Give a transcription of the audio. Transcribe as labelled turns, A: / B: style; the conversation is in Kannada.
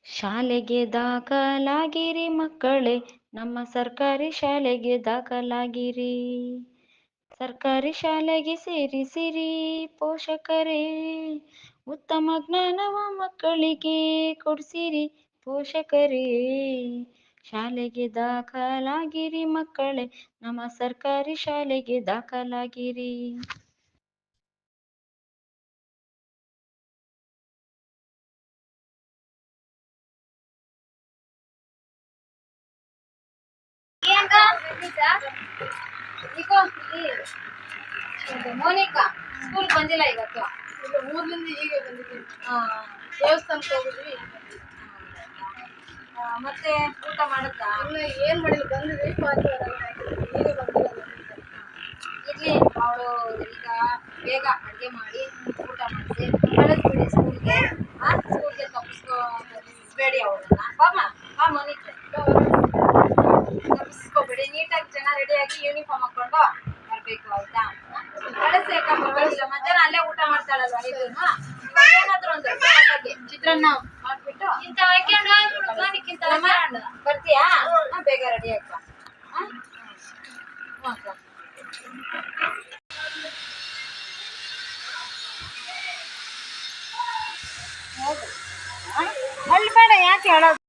A: ಶಾಲೆಗೆ ದಾಖಲಾಗಿರಿ ಮಕ್ಕಳೇ, ನಮ್ಮ ಸರ್ಕಾರಿ ಶಾಲೆಗೆ ದಾಖಲಾಗಿರಿ. ಸರ್ಕಾರಿ ಶಾಲೆಗೆ ಸೇರಿಸಿರಿ ಪೋಷಕರೇ, ಉತ್ತಮ ಜ್ಞಾನವ ಮಕ್ಕಳಿಗೆ ಕೊಡಿಸಿರಿ ಪೋಷಕರೇ. ಶಾಲೆಗೆ ದಾಖಲಾಗಿರಿ ಮಕ್ಕಳೇ, ನಮ್ಮ ಸರ್ಕಾರಿ ಶಾಲೆಗೆ ದಾಖಲಾಗಿರಿ.
B: ಮೋನಿಕಾ ಸ್ಕೂಲ್ ಬಂದಿಲ್ಲ ಇವತ್ತು. ಊರ್ಲಿಂದ ಹೀಗೆ ಬಂದಿದ್ದೀನಿ. ದೇವಸ್ಥಾನಕ್ಕೆ ಹೋಗಿದ್ವಿ. ಮತ್ತೆ ಊಟ ಮಾಡುತ್ತಾ? ಏನ್ ಮಾಡಿಲ್ಲ, ಬಂದಿದ್ವಿ. ಈಗ ಬಂದಿಲ್ಲ. ಇರ್ಲಿ, ಅವಳು ಈಗ ಬೇಗ ಅಡುಗೆ ಮಾಡಿ ಊಟ ಮಾಡಿಸಿ ಕಳಿಸ್ಬಿಡಿ ಸ್ಕೂಲ್ಗೆ. ಸ್ಕೂಲ್ಗೆ ತಪ್ಪಿಸ್ಬೇಡಿ ಅವಳನ್ನ. ಬಾ ಮೋನಿಕಾ, ತಪ್ಪಿಸ್ಕೋಬೇಡಿ. ನೀಟಾಗಿ ಚೆನ್ನಾಗಿ ರೆಡಿಯಾಗಿ ಯೂನಿಫಾರ್ಮ್ ಹಾಕೊಂಡು ಬರ್ಬೇಕು, ಆಯ್ತಾ? ಕಳಿಸಿ ಅಕ್ಕ, ಪರವಾಗಿಲ್ಲ. ಮಧ್ಯಾಹ್ನ ಅಲ್ಲೇ ಊಟ ಮಾಡ್ತಾಳಲ್ವಾ ನೀವು? ಏನಾದ್ರು ಒಂದು ಚಿತ್ರಾನ್ನ ಮಾಡ್ಬಿಟ್ಟು ಬರ್ತೀಯಾ? ಬೇಗ ರೆಡಿ ಅಕ್ಕ. ಅಲ್ಲಿ ಬೇಡ, ಯಾಕೆ ಹೇಳೋದು?